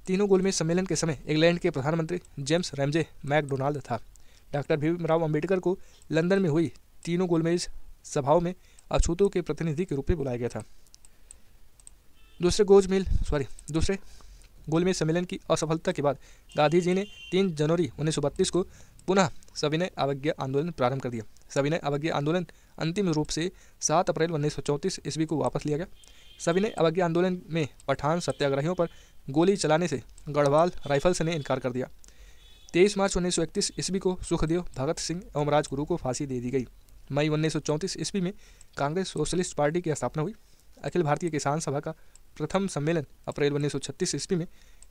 तीनों गोलमेज सम्मेलन के समय इंग्लैंड के प्रधानमंत्री जेम्स रैमजे मैकडोनाल्ड था। डॉक्टर भीमराव अंबेडकर को लंदन में हुई तीनों गोलमेज सभाओं में अछूतों के प्रतिनिधि के रूप में बुलाया गया था। दूसरे गोलमेज सम्मेलन की असफलता के बाद गांधी जी ने 3 जनवरी 1932 को पुनः सविनय अवज्ञा आंदोलन प्रारंभ कर दिया। सविनय अवज्ञा आंदोलन अंतिम रूप से 7 अप्रैल 1934 ईस्वी को वापस लिया गया। सविनय अवज्ञा आंदोलन में पठान सत्याग्रहियों पर गोली चलाने से गढ़वाल राइफल्स ने इनकार कर दिया। 23 मार्च 1931 ईस्वी को सुखदेव, भगत सिंह एवं राजगुरु को फांसी दे दी गई। मई 1934 ईस्वी में कांग्रेस सोशलिस्ट पार्टी की स्थापना हुई। अखिल भारतीय किसान सभा का प्रथम सम्मेलन अप्रैल 1936 ईस्वी में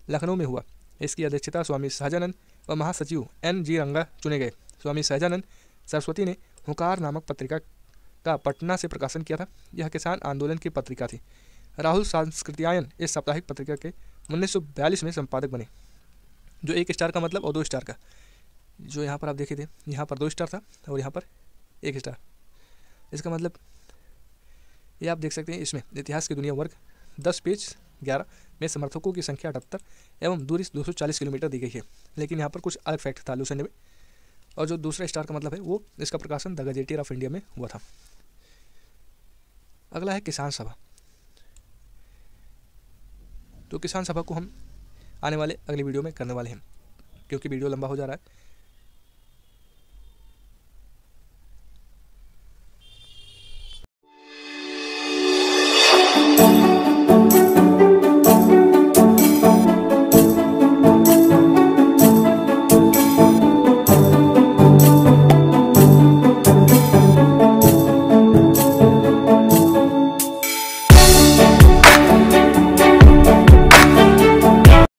लखनऊ में हुआ। इसकी अध्यक्षता स्वामी सहजानंद व महासचिव N.G. रंगा चुने गए। स्वामी सहजानंद सरस्वती ने हुंकार नामक पत्रिका का पटना से प्रकाशन किया था। यह किसान आंदोलन की पत्रिका थी। राहुल सांस्कृत्यायन इस साप्ताहिक पत्रिका के 1942 में संपादक बने। जो 1 स्टार का मतलब और 2 स्टार का, जो यहाँ पर आप देखे थे, यहाँ पर 2 स्टार था और यहाँ पर 1 स्टार। इसका मतलब ये आप देख सकते हैं। इसमें इतिहास की दुनिया वर्ग 10 पेज 11 में समर्थकों की संख्या 78 एवं दूरी 240 किलोमीटर दी गई है। लेकिन यहाँ पर कुछ अलग फैक्ट था लूसेंट में। और जो दूसरा स्टार का मतलब है वो इसका प्रकाशन द गजेटियर ऑफ इंडिया में हुआ था। अगला है किसान सभा। तो किसान सभा को हम आने वाले अगली वीडियो में करने वाले हैं, क्योंकि वीडियो लंबा हो जा रहा है।